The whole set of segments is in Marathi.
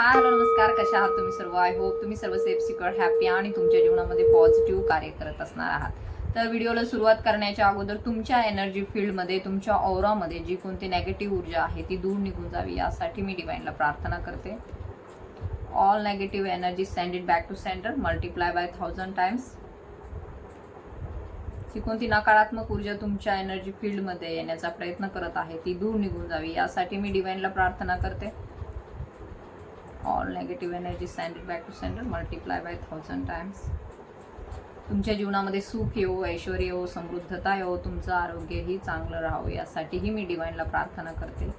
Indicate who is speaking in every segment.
Speaker 1: हाय हॅलो नमस्कार, कशा आहात तुम्ही सर्व? आय होप तुम्ही सर्व सेफ सिक्युअर हॅपी आणि तुमच्या जीवनामध्ये पॉझिटिव्ह कार्य करत असणार आहात. तर व्हिडिओला सुरुवात करण्याच्या अगोदर तुमच्या एनर्जी फील्डमध्ये, तुमच्या ऑरामध्ये जी कोणती नेगेटिव्ह ऊर्जा आहे ती दूर निघून जावी, यासाठी मी डिवाइनला प्रार्थना करते. All negative energy send it back to centre, multiply by 1000 times. जी कोणती नकारात्मक ऊर्जा तुमच्या एनर्जी फील्डमध्ये येण्याचा प्रयत्न करत आहे ती दूर निघून जावी, यासाठी मी डिवाइनला प्रार्थना करते. All negative energy send it back to centre, multiply by 1000 times. तुमच्या जीवनामध्ये सुख येवो, ऐश्वर्य येवो, समृद्धता येवो, तुमचं आरोग्यही चांगलं राहावं, यासाठीही मी डिवाइनला प्रार्थना करते.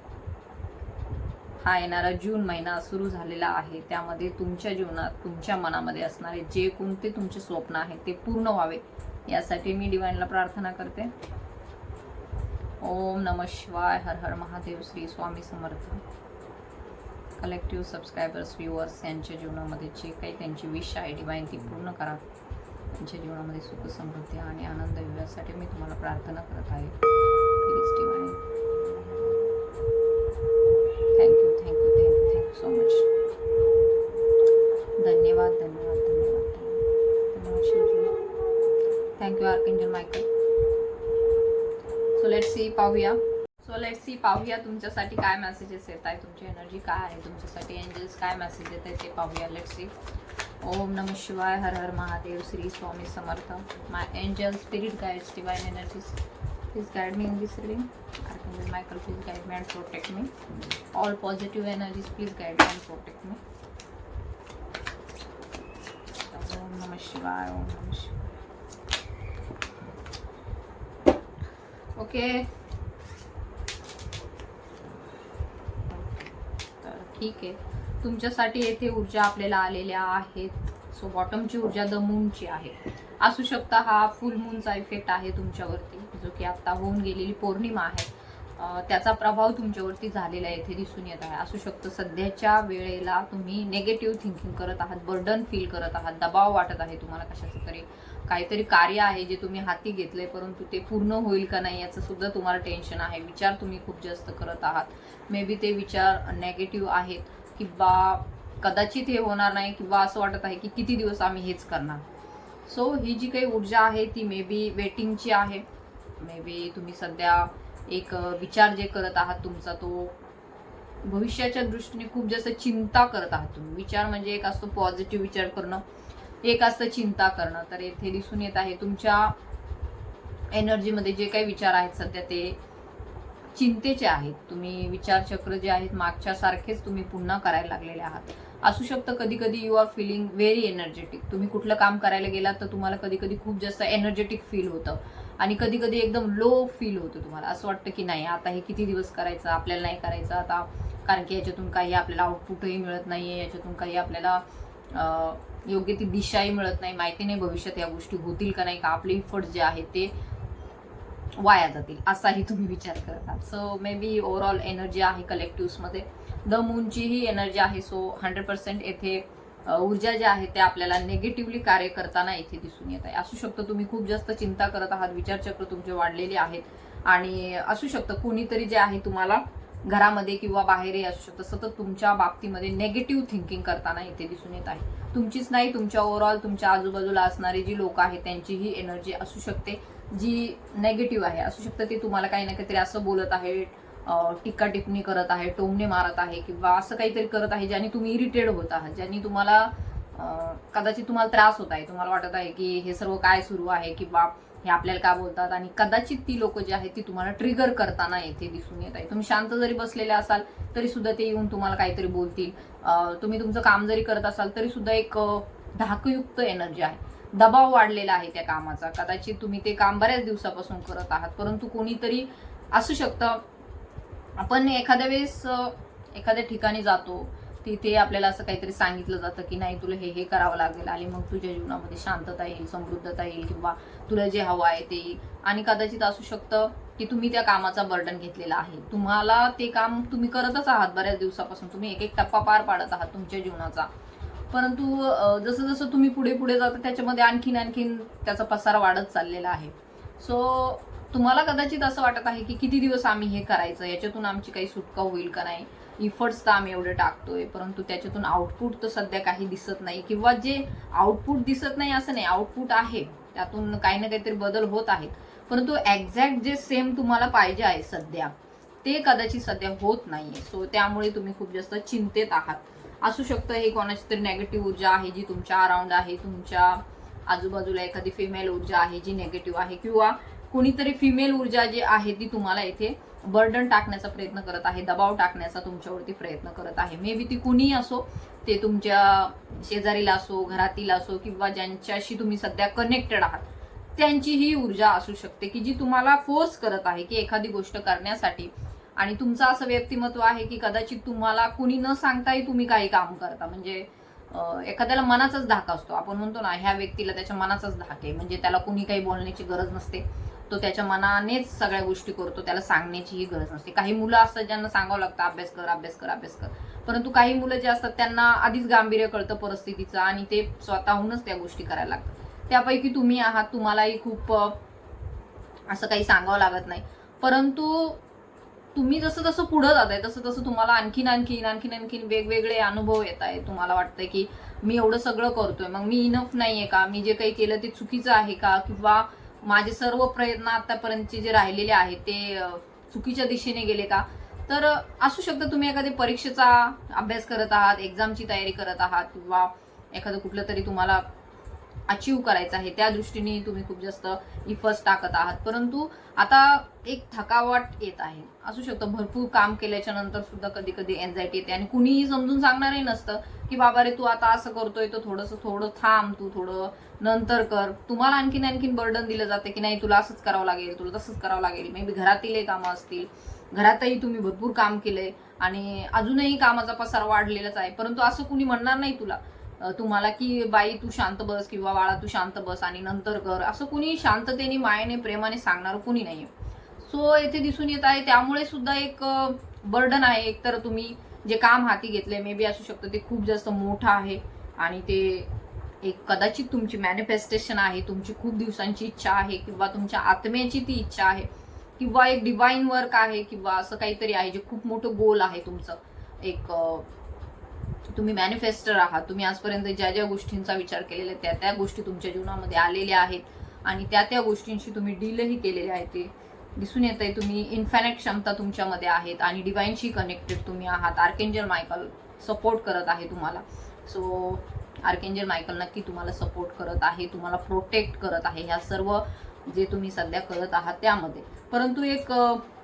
Speaker 1: हा येणारा जून महिना सुरू झालेला आहे, त्यामध्ये तुमच्या जीवनात, तुमच्या मनामध्ये असणारे जे कोणते तुमचे स्वप्न आहेत ते पूर्ण व्हावे, यासाठी मी डिवाइनला प्रार्थना करते. ओम नमः शिवाय, हर हर महादेव, श्री स्वामी समर्थ. कलेक्टिव्ह सबस्क्रायबर्स, व्ह्युअर्स यांच्या जीवनामध्ये जे काही त्यांची विश आहे डिवाइन ती पूर्ण करा. त्यांच्या जीवनामध्ये सुख, समृद्धी आणि आनंद येण्यासाठी मी तुम्हाला प्रार्थना करत आहे. Please divine. Thank you thank you thank you thank you so much. धन्यवाद धन्यवाद धन्यवाद धन्यवाद Shivji. Thank you archangel Michael. So let's see, पाहूया तुमच्यासाठी काय मेसेजेस येत आहे, तुमची एनर्जी काय आहे, तुमच्यासाठी एंजल्स काय मेसेज येत आहे ते पाहूया. Let's see. ओम नमः शिवाय, हर हर Mahadev, Shri Swami Samarth. My angel, spirit guides, divine energies, please guide me in this reading. Archangel Michael, please guide me and protect me. All positive energies, please guide me and protect me. ओम नमः शिवाय, ओम नमः शिवाय. ओके, ठीक आहे. तुमच्यासाठी येथे ऊर्जा आपल्याला आलेल्या आहेत. सो बॉटमची ऊर्जा द मूनची आहे. असू शकता हा फुल मूनचा इफेक्ट आहे तुमच्यावरती, जो की आता होऊन गेलेली पौर्णिमा आहे, त्याचा प्रभाव तुमच्यावरती झालेला येथे दिसून येत आहे. असू शकतं सध्याच्या वेळेला तुम्ही नेगेटिव्ह थिंकिंग करत आहात, बर्डन फील करत आहात, दबाव वाटत आहे तुम्हाला कशाचं तरी. काहीतरी कार्य आहे जे तुम्ही हाती घेतलंय, परंतु ते पूर्ण होईल का नाही याचं सुद्धा तुम्हाला टेन्शन आहे. विचार तुम्ही खूप जास्त करत आहात. मे बी ते विचार नेगेटिव्ह आहेत, किंवा कदाचित हे होणार नाही, किंवा असं वाटत आहे की किती दिवस आम्ही हेच करणार. सो ही जी काही ऊर्जा आहे ती मे बी वेटिंगची आहे. मे बी तुम्ही सध्या एक विचार जे करत आहात तुमचा, तो भविष्याच्या दृष्टीने खूप जास्त चिंता करत आहात तुम्ही. विचार म्हणजे एक असतो पॉझिटिव्ह विचार करणं, एक असतं चिंता करणं. तर येथे दिसून येत आहे तुमच्या एनर्जीमध्ये जे काही विचार आहेत सध्या ते चिंतेचे आहेत. तुम्ही विचारचक्र जे आहेत मागच्या सारखेच तुम्ही पुन्हा करायला लागलेले आहात. असू शकतं कधी कधी you are feeling very energetic. तुम्ही कुठलं काम करायला गेलात तर तुम्हाला कधी कधी खूप जास्त एनर्जेटिक फील होतं, आणि कधी कधी एकदम लो फील होतं. तुम्हाला असं वाटतं की नाही आता हे किती दिवस करायचं, आपल्याला नाही करायचं आता, कारण की याच्यातून काही आपल्याला आउटपुटही मिळत नाहीये, याच्यातून काही आपल्याला योग्य ती दिशाही मिळत नाही. माहिती नाही भविष्यात या गोष्टी होतील का नाही, का आपले इफर्ट जे आहेत ते वाया जातील, असाही तुम्ही विचार करत आहात. So may be overall energy आहे कलेक्टिव्हमध्ये द मूनची ही एनर्जी आहे. सो 100% येथे ऊर्जा ज्या आहेत त्या आपल्याला नेगेटिव्हली कार्य करताना इथे दिसून येत आहे. असू शकतं तुम्ही खूप जास्त चिंता करत आहात, विचारचक्र तुमचे वाढलेले आहेत, आणि असू शकतं कोणीतरी जे आहे तुम्हाला घरामध्ये किंवा बाहेरही असू शकतं सतत तुमच्या बाबतीमध्ये नेगेटिव्ह थिंकिंग करताना इथे दिसून येत आहे. तुमचीच नाही, तुमच्या ओव्हरऑल तुमच्या आजूबाजूला असणारी जी लोक आहेत त्यांची ही एनर्जी असू शकते जी नेगेटिव्ह आहे. असू शकतं ते तुम्हाला काही ना काहीतरी असं बोलत आहे, टीका टिप्पणी करत आहे, टोमणे मारत आहे, किंवा असं काहीतरी करत आहे ज्याने तुम्ही इरिटेड होत आहात, ज्यांनी तुम्हाला कदाचित तुम्हाला त्रास होत आहे. तुम्हाला वाटत आहे की हे सर्व काय सुरू आहे, किंवा हे आपल्याला काय बोलतात, आणि कदाचित ती लोक जी आहेत ती तुम्हाला ट्रिगर करताना येथे दिसून येत आहे. तुम्ही शांत जरी बसलेले असाल तरी सुद्धा ते येऊन तुम्हाला काहीतरी बोलतील. तुम्ही तुमचं काम जरी करत असाल तरी सुद्धा एक धाकयुक्त एनर्जी आहे, दबाव वाढलेला आहे त्या कामाचा. कदाचित तुम्ही ते काम बऱ्याच दिवसापासून करत आहात, परंतु कोणीतरी असू शकतं, आपण एखाद्या वेळेस एखाद्या ठिकाणी जातो, तिथे आपल्याला असं काहीतरी सांगितलं जातं की नाही तुला हे करावं लागेल, आणि मग तुझ्या जीवनामध्ये शांतता येईल, समृद्धता येईल, किंवा तुला जे हवं आहे ते येईल. आणि कदाचित असू शकतं की तुम्ही त्या कामाचा बर्डन घेतलेला आहे, तुम्हाला ते काम तुम्ही करतच आहात बऱ्याच दिवसापासून, तुम्ही एक एक टप्पा पार पाडत आहात तुमच्या जीवनाचा, परंतु जसं जसं तुम्ही पुढे पुढे जाता त्याच्यामध्ये आणखीन त्याचा पसारा वाढत चाललेला आहे. सो तुम्हाला कदाचित असं वाटत आहे की किती दिवस आम्ही हे करायचं, याच्यातून आमची काही सुटका होईल का नाही. इफर्ट्स तर आम्ही एवढे टाकतोय, परंतु त्याच्यातून आउटपुट तर सध्या काही दिसत नाही, किंवा जे आउटपुट दिसत नाही असं नाही, आउटपुट आहे, त्यातून काही ना काहीतरी बदल होत आहेत, परंतु एक्झॅक्ट जे सेम तुम्हाला पाहिजे आहे सध्या ते कदाचित सध्या होत नाहीये. सो त्यामुळे तुम्ही खूप जास्त चिंतेत आहात. असू शकतं हे कोणाची तरी नेगेटिव्ह ऊर्जा आहे जी तुमच्या अराउंड आहे, तुमच्या आजूबाजूला एखादी फिमेल ऊर्जा आहे जी नेगेटिव्ह आहे, किंवा कोणीतरी फिमेल ऊर्जा जी आहे ती तुम्हाला इथे बर्डन टाकण्याचा प्रयत्न करत आहे, दबाव टाकण्याचा तुमच्यावरती प्रयत्न करत आहे. मे बी ती कुणीही असो, ते तुमच्या शेजारीला असो, घरातील असो, किंवा ज्यांच्याशी तुम्ही सध्या कनेक्टेड आहात त्यांची ही ऊर्जा असू शकते की जी तुम्हाला फोर्स करत आहे की एखादी गोष्ट करण्यासाठी. आणि तुमचं असं व्यक्तिमत्व आहे की कदाचित तुम्हाला कुणी न सांगताही तुम्ही काही काम करता. म्हणजे एखाद्याला मनाचाच धाक असतो, आपण म्हणतो ना ह्या व्यक्तीला त्याच्या मनाचाच धाक आहे, म्हणजे त्याला कुणी काही बोलण्याची गरज नसते, तो त्याच्या मनानेच सगळ्या गोष्टी करतो, त्याला सांगण्याचीही गरज नसते. काही मुलं असतात ज्यांना सांगावं लागतं अभ्यास कर अभ्यास कर अभ्यास कर, परंतु काही मुलं जे असतात त्यांना आधीच गांभीर्य कळतं परिस्थितीचं आणि ते स्वतःहूनच त्या गोष्टी करायला लागतात. त्यापैकी तुम्ही आहात. तुम्हालाही खूप असं काही सांगावं लागत नाही, परंतु तुम्ही जसं जसं पुढे जाताय तसं तसं तुम्हाला आणखीन आणखीन आणखीन आणखीन वेगवेगळे अनुभव येत आहेत. तुम्हाला वाटतंय की मी एवढं सगळं करतोय, मग मी इनफ नाहीये का, मी जे काही केलं ते चुकीचं आहे का, किंवा माझे सर्व प्रयत्न आतापर्यंतचे जे राहिलेले आहेत ते चुकीच्या दिशेने गेले का. तर असू शकतं तुम्ही एखाद्या परीक्षेचा अभ्यास करत आहात, एक्झामची तयारी करत आहात, किंवा एखादं कुठलं तरी तुम्हाला अचीव करायचं आहे त्या दृष्टीने तुम्ही खूप जास्त इफर्ट्स टाकत आहात, परंतु आता एक थकावट येत आहे. असू शकतं भरपूर काम केल्याच्या नंतर सुद्धा कधी कधी एन्झायटी येते आणि कुणीही समजून सांगणारही नसतं की बाबा रे तू आता असं करतोय तर थोडं थांब, तू थोडं नंतर कर. तुम्हाला आणखीन आणखीन बर्डन दिलं जाते की नाही तुला असंच करावं लागेल, तुला तसंच करावं लागेल. मे बी घरातीलही कामं असतील, घरातही तुम्ही भरपूर काम केलंय आणि अजूनही कामाचा पसार वाढलेलाच आहे, परंतु असं कुणी म्हणणार नाही तुम्हाला की बाई तू शांत बस किंवा बाळा तू शांत बस आणि नंतर कर. असं कुणी शांततेने मायेने प्रेमाने सांगणार कुणी नाहीये. सो येथे दिसून येत आहे त्यामुळे सुद्धा एक बर्डन आहे. एकतर तुम्ही जे काम हाती घेतले मे बी असू शकतं ते खूप जास्त मोठं आहे आणि ते एक कदाचित तुमची मॅनिफेस्टेशन आहे, तुमची खूप दिवसांची इच्छा आहे, किंवा तुमच्या आत्म्याची ती इच्छा आहे, किंवा एक डिवाइन वर्क आहे, किंवा असं काहीतरी आहे जे खूप मोठं गोल आहे तुमचं. एक तुम्ही मॅनिफेस्टर आहात. तुम्ही आजपर्यंत ज्या ज्या गोष्टींचा विचार केलेला त्या त्या गोष्टी तुमच्या जीवनामध्ये आलेल्या आहेत आणि त्या त्या गोष्टींशी तुम्ही डीलही केलेले आहे. ते दिसून येत आहे. तुम्ही इन्फायनाईट क्षमता तुमच्यामध्ये आहेत आणि डिवाइनशी कनेक्टेड तुम्ही आहात. आर्केंजल मायकल सपोर्ट करत आहे तुम्हाला. सो आर्केंजल मायकल नक्की तुम्हाला सपोर्ट करत आहे, तुम्हाला प्रोटेक्ट करत आहे ह्या सर्व जे तुम्ही सध्या करत आहात त्यामध्ये. परंतु एक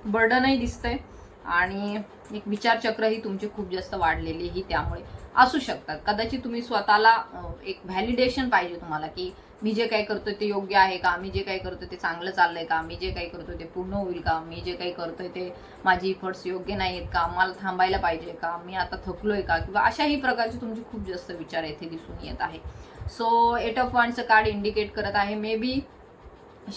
Speaker 1: बर्डनही दिसतंय आणि एक विचारचक्रही तुमचे खूप जास्त वाढलेलेही त्यामुळे असू शकतात. कदाचित तुम्ही स्वतःला एक व्हॅलिडेशन पाहिजे तुम्हाला की मी जे काही करतोय ते योग्य आहे का, मी जे काही करतोय ते चांगलं चाललंय का, मी जे काही करतोय ते पूर्ण होईल का, मी जे काही करतोय ते माझी इफर्ट्स योग्य नाही आहेत का, मला थांबायला पाहिजे का, मी आता थकलोय का, किंवा अशाही प्रकारचे तुमचे खूप जास्त विचार येथे दिसून येत आहे. सो 8 ऑफ वॉन्ड्सचं कार्ड इंडिकेट करत आहे मे बी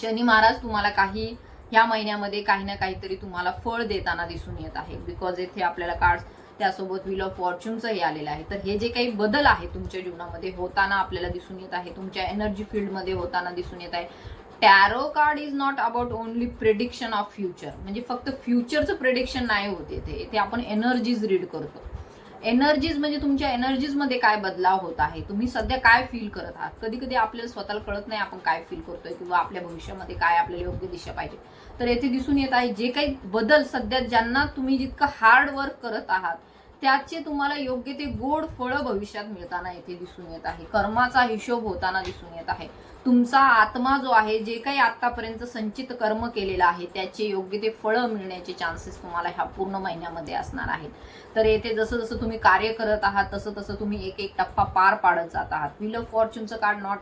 Speaker 1: शनी महाराज तुम्हाला काही ह्या महिन्यामध्ये काही ना काहीतरी तुम्हाला फळ देताना दिसून येत आहे. बिकॉज येथे आपल्याला कार्ड त्यासोबत व्हील ऑफ फॉर्च्यूनचंही आलेलं आहे. तर हे जे काही बदल आहे तुमच्या जीवनामध्ये होताना आपल्याला दिसून येत आहे, तुमच्या एनर्जी फील्डमध्ये होताना दिसून येत आहे. Tarot card is not about only prediction of future, म्हणजे फक्त फ्युचरचं प्रेडिक्शन नाही होत येथे आपण एनर्जीज रीड करतो. एनर्जीज म्हणजे तुमच्या एनर्जीजमध्ये काय बदलाव होत आहे, तुम्ही सध्या काय फील करत आहात. कधी कधी आपल्याला स्वतःला कळत नाही आपण काय फील करतोय किंवा आपल्या भविष्यामध्ये काय आपल्याला योग्य दिशा पाहिजे. तर येथे दिसून येत आहे जे काही बदल सध्या ज्यांना तुम्ही जितकं हार्ड वर्क करत आहात त्याचे तुम्हाला योग्य ते गोड फळं भविष्यात मिळताना येथे दिसून येत आहे. कर्माचा हिशोब होताना दिसून येत आहे. तुमचा आत्मा जो आहे जे काही आतापर्यंत संचित कर्म केलेलं आहे त्याचे योग्य ते फळं मिळण्याचे चान्सेस तुम्हाला ह्या पूर्ण महिन्यामध्ये असणार आहेत. तर येथे जसं जसं तुम्ही कार्य करत आहात तसं तसं तुम्ही एक एक टप्पा पार पाडत जात आहात. व्हील ऑफ फॉर्च्यूनचं card not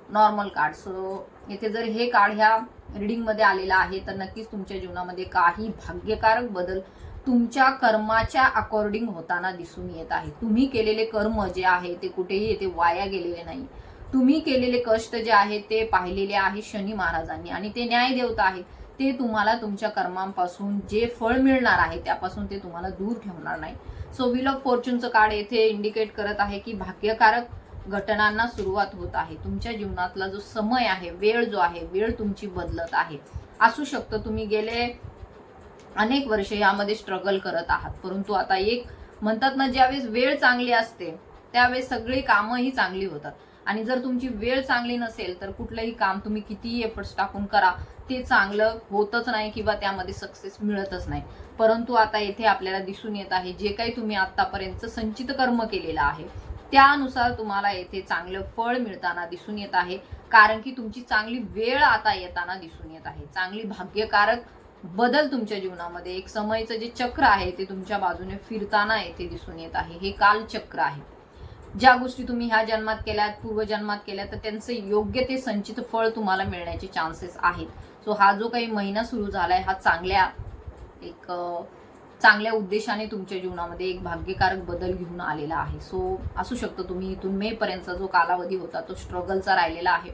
Speaker 1: normal card. So येथे जर हे कार्ड ह्या रिडिंगमध्ये आलेलं आहे तर नक्कीच तुमच्या जीवनामध्ये काही भाग्यकारक बदल तुमच्या कर्माच्या अकॉर्डिंग होताना दिसून येत आहे. तुम्ही केलेले कर्म जे आहे ते कुठेही येथे वाया गेलेले नाही. तुम्ही केलेले कष्ट जे आहेत ते पाहिलेले आहे शनी महाराजांनी आणि ते न्याय देवता आहे. ते तुम्हाला तुमच्या कर्मांपासून जे फळ मिळणार आहे त्यापासून ते तुम्हाला दूर ठेवणार नाही. सो व्हील ऑफ फॉर्च्यूनचं कार्ड येथे इंडिकेट करत आहे की भाग्यकारक घटनांना सुरुवात होत आहे. तुमच्या जीवनातला जो समय आहे, वेळ जो आहे, वेळ तुमची बदलत आहे. असू शकतं तुम्ही गेले अनेक वर्ष यामध्ये स्ट्रगल करत आहात, परंतु आता एक म्हणतात ना, ज्यावेळेस वेळ चांगली असते त्यावेळेस सगळी कामंही चांगली होतात. आणि जर तुमची वेळ चांगली नसेल तर कुठलंही काम तुम्ही कितीही एफर्ट्स टाकून करा, ते चांगलं होतच नाही किंवा त्यामध्ये सक्सेस मिळतच नाही. परंतु आता येथे आपल्याला दिसून येत आहे, जे काही तुम्ही आतापर्यंत संचित कर्म केलेलं आहे त्यानुसार तुम्हाला येथे चांगलं फळ मिळताना दिसून येत आहे. कारण की तुमची चांगली वेळ आता येताना दिसून येत आहे. चांगली भाग्यकारक बदल तुमच्या जीवनामध्ये एक समयचं जे चक्र आहे ते तुमच्या बाजूने फिरताना येथे दिसून येत आहे. हे कालचक्र आहे. ज्या गोष्टी तुम्ही ह्या जन्मात केल्यात, पूर्वजन्मात केल्या, तर त्यांचे योग्य ते संचित फळ तुम्हाला मिळण्याचे चान्सेस आहेत. सो हा जो काही महिना सुरू झालाय हा चांगल्या उद्देशाने तुमच्या जीवनामध्ये एक भाग्यकारक बदल घेऊन आलेला आहे. सो असू शकतं तुम्ही इथून मे पर्यंतचा जो कालावधी होता तो स्ट्रगलचा राहिलेला आहे,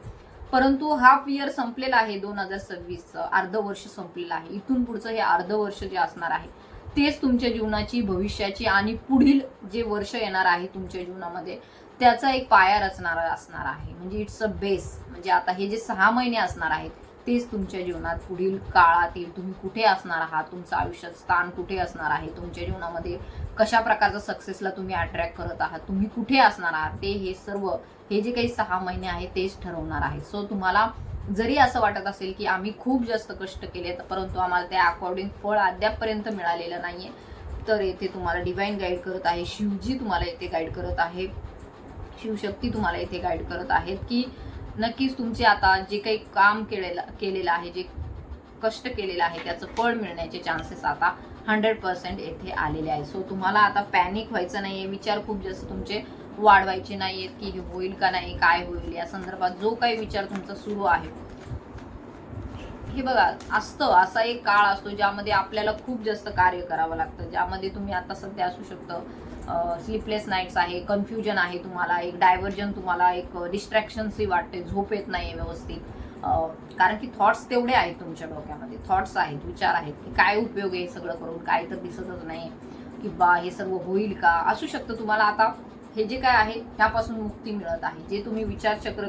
Speaker 1: परंतु हाफ इयर संपलेला आहे. 2026 अर्ध वर्ष संपलेलं आहे. इथून पुढचं हे अर्ध वर्ष जे असणार आहे तेच तुमच्या जीवनाची, भविष्याची आणि पुढील जे वर्ष येणार आहे तुमच्या जीवनामध्ये त्याचा एक पाया रचणारा असणार आहे. म्हणजे इट्स अ बेस. म्हणजे आता हे जे 6 महिने असणार आहेत तेच तुमच्या जीवनात पुढील काळातील तुम्ही कुठे असणार आहात, तुमचं आयुष्यात स्थान कुठे असणार आहे, तुमच्या जीवनामध्ये कशा प्रकारचं सक्सेसला तुम्ही अट्रॅक्ट करत आहात, तुम्ही कुठे असणार आहात, हे सर्व हे जे काही 6 महिने आहेत तेच ठरवणार आहे. सो तुम्हाला जरी असं वाटत असेल की आम्ही खूप जास्त कष्ट केले परंतु आम्हाला त्या अकॉर्डिंग फळ अद्यापपर्यंत मिळालेलं नाहीये, तर येथे तुम्हाला डिवाइन गाईड करत आहे, शिवजी तुम्हाला येथे गाईड करत आहे, शिवशक्ती तुम्हाला येथे गाईड करत आहेत की नक्कीच तुमचे आता जे काही काम केलेलं आहे, जे कष्ट केलेलं आहे त्याचं फळ मिळण्याचे चान्सेस आता 100% येथे आलेले आहे. सो तुम्हाला आता पॅनिक व्हायचं नाहीये, विचार खूप जास्त तुमचे वाढवायचे नाहीयेत की हे होईल का नाही, काय होईल, या संदर्भात जो काही विचार तुमचा सुरू आहे. हे बघा, असतं असा एक काळ असतो ज्यामध्ये आपल्याला खूप जास्त कार्य करावं लागतं, ज्यामध्ये तुम्ही आता सध्या असू शकतं स्लीपलेस नाईट्स आहे, कन्फ्युजन आहे, तुम्हाला एक डायव्हर्जन, तुम्हाला एक डिस्ट्रॅक्शन्सही वाटते, झोप येत नाही व्यवस्थित, कारण की थॉट्स तेवढे आहेत तुमच्या डोक्यामध्ये, थॉट्स आहेत, विचार आहेत की काय उपयोग आहे सगळं करून, काय तर दिसतच नाही किंवा हे सर्व होईल का. असू शकतं तुम्हाला आता हे जे काय आहे त्यापासून मुक्ती मिळत आहे. जे तुम्ही विचारचक्र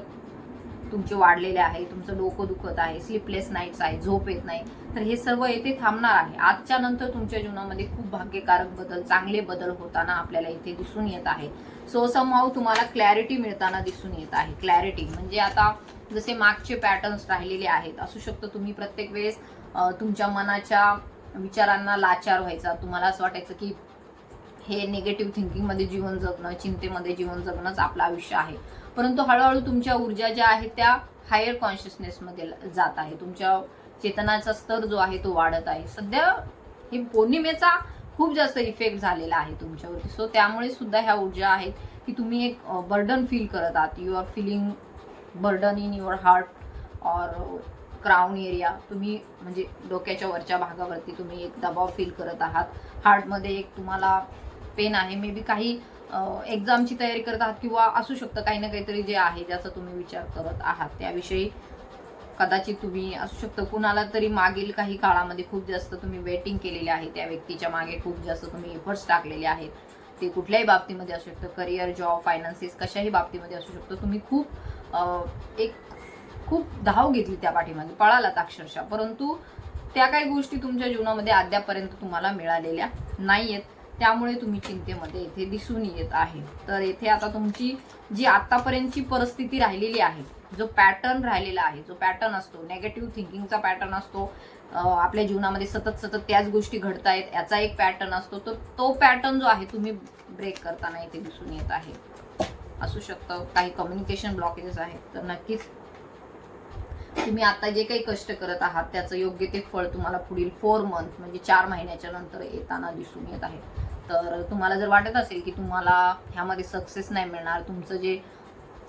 Speaker 1: तुमचे वाढलेले आहे, तुमचं डोकं दुखत आहे, स्लीपलेस नाईट्स आहे, झोप येत नाही, तर हे सर्व येथे थांबणार आहे. आजच्या नंतर तुमच्या जीवनामध्ये खूप भाग्यकारक बदल, चांगले बदल होताना आपल्याला इथे दिसून येत आहे. सो समहाऊ तुम्हाला क्लॅरिटी मिळताना दिसून येत आहे. क्लॅरिटी म्हणजे आता जसे मागचे पॅटर्न्स राहिलेले आहेत, असू शकतं तुम्ही प्रत्येक वेळेस तुमच्या मनाच्या विचारांना लाचार व्हायचा, तुम्हाला असं वाटायचं की हे निगेटिव्ह थिंकिंगमध्ये जीवन जगणं, चिंतेमध्ये जीवन जगणंच आपलं आयुष्य आहे. परंतु हळूहळू तुमच्या ऊर्जा ज्या आहेत त्या हायर कॉन्शियसनेसमध्ये जात आहे, तुमच्या चेतनाचा स्तर जो आहे तो वाढत आहे. सध्या हे पौर्णिमेचा खूप जास्त इफेक्ट झालेला आहे तुमच्यावरती. सो त्यामुळे सुद्धा ह्या ऊर्जा आहेत की तुम्ही एक बर्डन फील करत आहात. You are feeling burden in your heart or crown area. तुम्ही म्हणजे डोक्याच्या वरच्या भागावरती तुम्ही एक दबाव फील करत आहात. हार्टमध्ये एक तुम्हाला पेन आहे, मे बी काही एक्झामची तयारी करत आहात किंवा असू शकतं काही ना काहीतरी जे आहे ज्याचा तुम्ही विचार करत आहात त्याविषयी कदाचित तुम्ही असू शकतं कुणाला तरी मागील काही काळामध्ये खूप जास्त तुम्ही वेटिंग केलेली आहे, त्या व्यक्तीच्या मागे खूप जास्त तुम्ही एफर्ट्स टाकलेले आहेत. ते कुठल्याही बाबतीमध्ये असू शकतं, करिअर, जॉब, फायनान्सेस, कशाही बाबतीमध्ये असू शकतं. तुम्ही खूप धाव घेतली त्या पाठीमागे, पळालात अक्षरशः, परंतु त्या काही गोष्टी तुमच्या जीवनामध्ये अद्यापर्यंत तुम्हाला मिळालेल्या नाहीयेत. त्यामुळे तुम्ही चिंतेमध्ये इथे दिसून येत आहे. तर इथे आता तुमची जी आतापर्यंतची परिस्थिती राहिलेली आहे, जो पॅटर्न राहिलेला आहे, जो पॅटर्न असतो नेगेटिव्ह थिंकिंगचा पॅटर्न असतो, आपल्या जीवनामध्ये सतत त्याच गोष्टी घडतायत याचा एक पॅटर्न असतो, तर तो पॅटर्न जो आहे तुम्ही ब्रेक करताना इथे दिसून येत आहे. असू शकतं काही कम्युनिकेशन ब्लॉकेजेस आहेत, तर नक्कीच तुम्ही आता जे काही कष्ट करत आहात त्याचं योग्य ते फळ तुम्हाला पुढील 4 मंथ म्हणजे 4 महिन्याच्या नंतर येताना दिसून येत आहे. तर तुम्हाला जर वाटत असेल की तुम्हाला ह्यामध्ये सक्सेस नाही मिळणार, तुमचं जे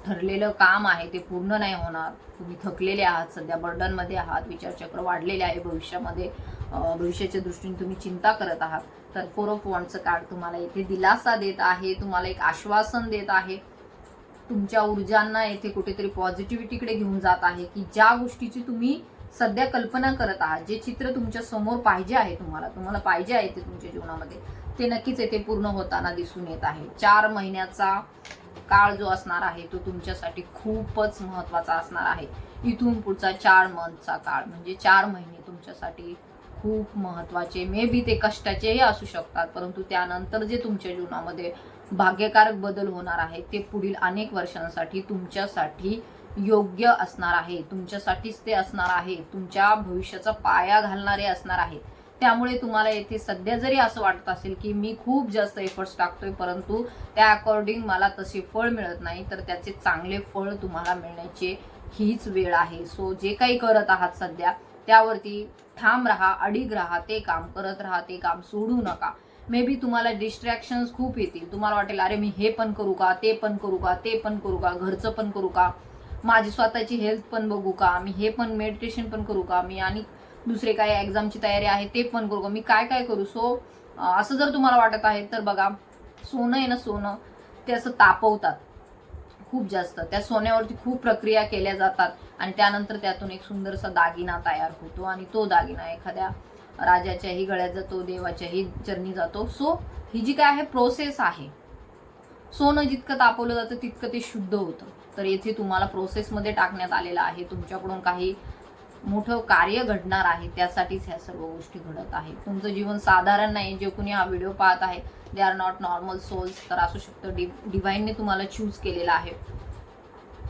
Speaker 1: ठरलेलं काम आहे ते पूर्ण नाही होणार, तुम्ही थकलेले आहात, सध्या बर्डनमध्ये आहात, विचारचक्र वाढलेले आहे, भविष्याच्या दृष्टीने तुम्ही चिंता करत आहात, तर 4 ऑफ वॉन्ड्सचं कार्ड तुम्हाला इथे दिलासा देत आहे, तुम्हाला एक आश्वासन देत आहे, तुमच्या ऊर्जांना येथे कुठेतरी पॉझिटिव्हिटीकडे घेऊन जात आहे की ज्या गोष्टीची तुम्ही सध्या कल्पना करत आहात, जे चित्र तुमच्या समोर पाहिजे आहे, तुम्हाला पाहिजे आहे ते तुमच्या जीवनामध्ये, ते नक्कीच येथे पूर्ण होताना दिसून येत आहे. 4 महिन्याचा काळ जो असणार आहे तो तुमच्यासाठी खूपच महत्त्वाचा असणार आहे. इथून पुढचा 4 मंथचा काळ म्हणजे 4 महिने तुमच्यासाठी खूप महत्त्वाचे, मे बी ते कष्टाचेही असू शकतात, परंतु त्यानंतर जे तुमच्या जीवनामध्ये भाग्यकारक बदल होणार आहे ते पुढील अनेक वर्षांसाठी तुमच्यासाठी योग्य असणार आहे, तुमच्यासाठीच ते असणार आहे, तुमच्या भविष्याचा पाया घालणारे असणार आहे. त्यामुळे तुम्हाला येथे सध्या जरी असं वाटत असेल की मी खूप जास्त एफर्ट्स टाकतोय परंतु त्या अकॉर्डिंग मला तसे फळ मिळत नाही, तर त्याचे चांगले फळ तुम्हाला मिळण्याची हीच वेळ आहे. सो जे काही करत आहात सध्या त्यावरती ठाम राहा, अडीग राहा, ते काम करत राहा, ते काम सोडू नका. मे बी तुम्हाला डिस्ट्रॅक्शन्स खूप येतील, तुम्हाला वाटेल अरे मी हे पण करू का, ते पण करू का, ते पण करू का, घरचं पण करू का, माझी स्वतःची हेल्थ पण बघू का, मी हे पण मेडिटेशन पण करू का, मी आणि दुसरे काय एक्झामची तयारी आहे ते पण करू का, मी काय काय करू. सो असं जर तुम्हाला वाटत आहे तर बघा, सोनं आहे ना, सोनं ते असं तापवतात खूप जास्त, त्या सोन्यावरती खूप प्रक्रिया केल्या जातात आणि त्यानंतर त्यातून एक सुंदरसा दागिना तयार होतो आणि तो दागिना एखाद्या राजाच्याही गळ्यात जातो, देवाच्याही चरणी जातो. सो ही जी काय आहे प्रोसेस आहे, सोनं जितकं तापवलं जातं तितकं ते शुद्ध होतं. तर येथे तुम्हाला प्रोसेसमध्ये टाकण्यात आलेलं आहे, तुमच्याकडून काही मोठं कार्य घडणार आहे, त्यासाठीच ह्या सर्व गोष्टी घडत आहेत. तुमचं जीवन साधारण नाही. जे कोणी हा व्हिडिओ पाहत आहे they are not normal souls. तर असू शकतं डिव्हाइनने तुम्हाला चूज केलेलं आहे,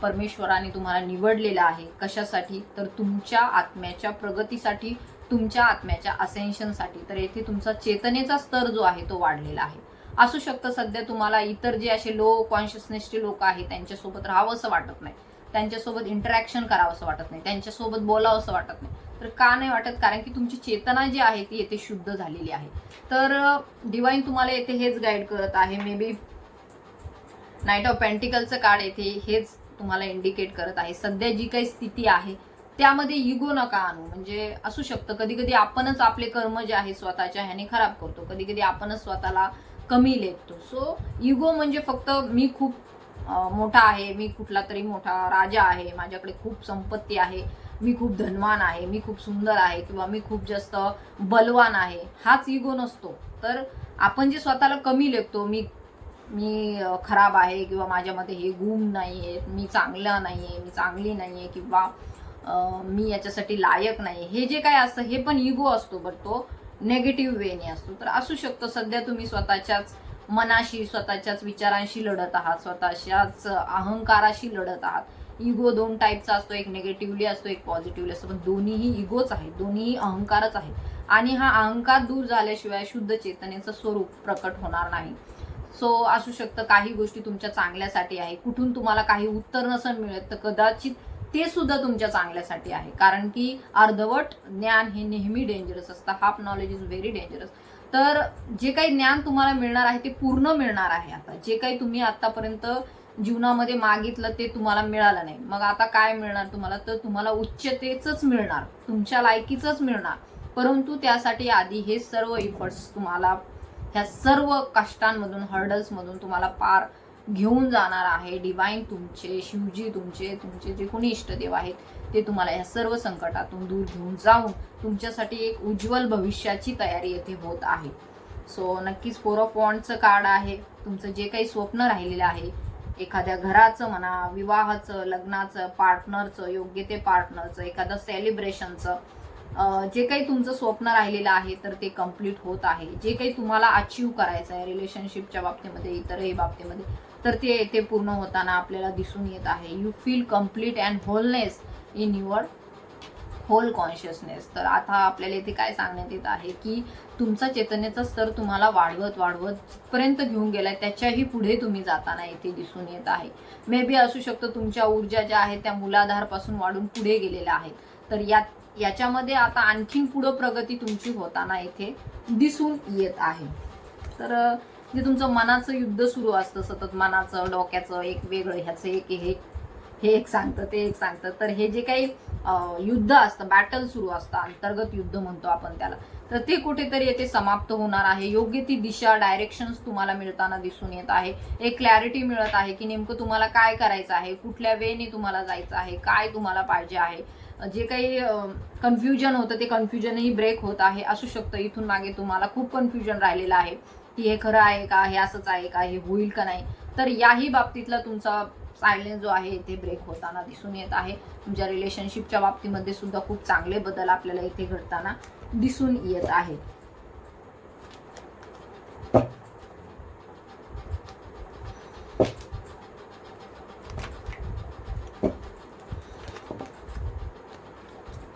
Speaker 1: परमेश्वराने तुम्हाला निवडलेलं आहे. कशासाठी? तर तुमच्या आत्म्याच्या प्रगतीसाठी, तुमच्या आत्म्याच्या असेन्शनसाठी. तर येथे तुमचा चेतनेचा स्तर जो आहे तो वाढलेला आहे. असू शकतं सध्या तुम्हाला इतर जे असे लो कॉन्शियसनेसचे लोक आहेत त्यांच्यासोबत राहावं असं वाटत नाही, त्यांच्यासोबत इंटरॅक्शन करावं असं वाटत नाही, त्यांच्यासोबत बोलावं असं वाटत नाही. तर का नाही वाटत? कारण की तुमची चेतना जी आहे ती येथे शुद्ध झालेली आहे. तर डिवाइन तुम्हाला येथे हेच गाईड करत आहे. मे बी नाईट ऑफ पेंटिकलचं कार्ड येथे हेच तुम्हाला इंडिकेट करत आहे. सध्या जी काही स्थिती आहे त्यामध्ये इगो नका आणू. म्हणजे असू शकतं कधी कधी आपणच आपले कर्म जे आहे स्वतःच्या ह्याने खराब करतो, कधी कधी आपणच स्वतःला कमी लेखतो. सो इगो म्हणजे फक्त मी खूप मोठा आहे, मी कुठला तरी मोठा राजा आहे, माझ्याकडे खूप संपत्ती आहे, मी खूप धनवान आहे, मी खूप सुंदर आहे किंवा मी खूप जास्त बलवान आहे, हाच इगो नसतो. तर आपण जे स्वतःला कमी लेखतो, मी मी खराब आहे किंवा माझ्यामध्ये हे गुण नाही आहेत, मी चांगला नाही आहे, मी चांगली नाही आहे किंवा मी याच्यासाठी लायक नाही, हे जे काय असतं हे पण इगो असतो, बट तो नेगेटिव्ह वेने असतो. तर असू शकतं सध्या तुम्ही स्वतःच्याच मनाशी, स्वतःच्याच विचारांशी लढत आहात, स्वतःच्याच अहंकाराशी लढत आहात. इगो दोन टाईपचा असतो, एक निगेटिव्हली असतो, एक पॉझिटिव्हली असतो, पण दोन्हीही इगोच आहेत, दोन्हीही अहंकारच आहेत. आणि हा अहंकार दूर झाल्याशिवाय शुद्ध चेतनेचं स्वरूप प्रकट होणार नाही. सो असू शकतं काही गोष्टी तुमच्या चांगल्यासाठी आहे, कुठून तुम्हाला काही उत्तर नसेल मिळत तर कदाचित ते सुद्धा तुमच्या चांगल्यासाठी आहे. कारण की अर्धवट ज्ञान हे नेहमी डेंजरस असतं. Half knowledge is very dangerous. तर जे काही ज्ञान तुम्हाला मिळणार आहे ते पूर्ण मिळणार आहे. आता जे काही तुम्ही आतापर्यंत जीवनामध्ये मागितलं ते तुम्हाला मिळालं नाही, मग आता काय मिळणार तुम्हाला? तर तुम्हाला उच्चतेच मिळणार, तुमच्या लायकीचंच मिळणार. परंतु त्यासाठी आधी हे सर्व इफर्ट्स तुम्हाला, ह्या सर्व कष्टांमधून, हर्डल्समधून तुम्हाला पार घेऊन जाणार आहे. डिवाइन तुमचे, शिवजी तुमचे, तुमचे जे कोणी इष्टदेव आहेत ते तुम्हाला या सर्व संकटातून दूर घेऊन जाऊन तुमच्यासाठी एक उज्ज्वल भविष्याची तयारी येथे होत आहे. सो नक्कीच 4 ऑफ वॉन्ड्सचं कार्ड आहे. तुमचं जे काही स्वप्न राहिलेलं आहे, एखाद्या घराचं म्हणा, विवाहाचं, लग्नाचं, पार्टनरचं, योग्य ते पार्टनरचं, एखादं सेलिब्रेशनचं, जे काही तुमचं स्वप्न राहिलेलं आहे तर ते कम्प्लीट होत आहे. जे काही तुम्हाला अचीव करायचं आहे रिलेशनशिपच्या बाबतीमध्ये, इतरही बाबतीमध्ये, तर ते पूर्ण होताना आपल्याला दिसून येत आहे. You feel complete and wholeness in your whole consciousness. तर आता आपल्याला इथे काय सांगण्यात येत आहे की तुमचा चेतनेचा स्तर तुम्हाला वाढवत वाढवत जिथपर्यंत घेऊन गेलाय त्याच्याही पुढे तुम्ही जाताना इथे दिसून येत आहे. मे बी असू शकतं तुमच्या ऊर्जा ज्या आहेत त्या मूलाधारपासून वाढून पुढे गेलेल्या आहेत. तर याच्यामध्ये आता आणखीन पुढे प्रगती तुमची होताना इथे दिसून येत आहे. तर जे तुमचं मनाचं युद्ध सुरू असतं सतत, मनाचं, डोक्याचं एक वेगळं, ह्याचं एक हे एक सांगतं, ते एक सांगतं. तर हे जे काही युद्ध असतं, बॅटल सुरू असतं, अंतर्गत युद्ध म्हणतो आपण त्याला, तर ते कुठेतरी येथे समाप्त होणार आहे. योग्य ती दिशा, डायरेक्शन्स तुम्हाला मिळताना दिसून येत आहे. एक क्लॅरिटी मिळत आहे की नेमकं तुम्हाला काय करायचं आहे, कुठल्या वेने तुम्हाला जायचं आहे, काय तुम्हाला पाहिजे आहे. जे काही कन्फ्युजन होतं ते कन्फ्युजनही ब्रेक होत आहे. असू शकतं इथून मागे तुम्हाला खूप कन्फ्युजन राहिलेलं आहे की हे खरं आहे का, हे असंच आहे का, हे होईल का नाही. तर याही बाबतीतला तुमचा सायलेन्स जो आहे इथे ब्रेक होताना दिसून येत आहे. तुमच्या रिलेशनशिपच्या बाबतीमध्ये सुद्धा खूप चांगले बदल आपल्याला इथे घडताना दिसून येत आहे.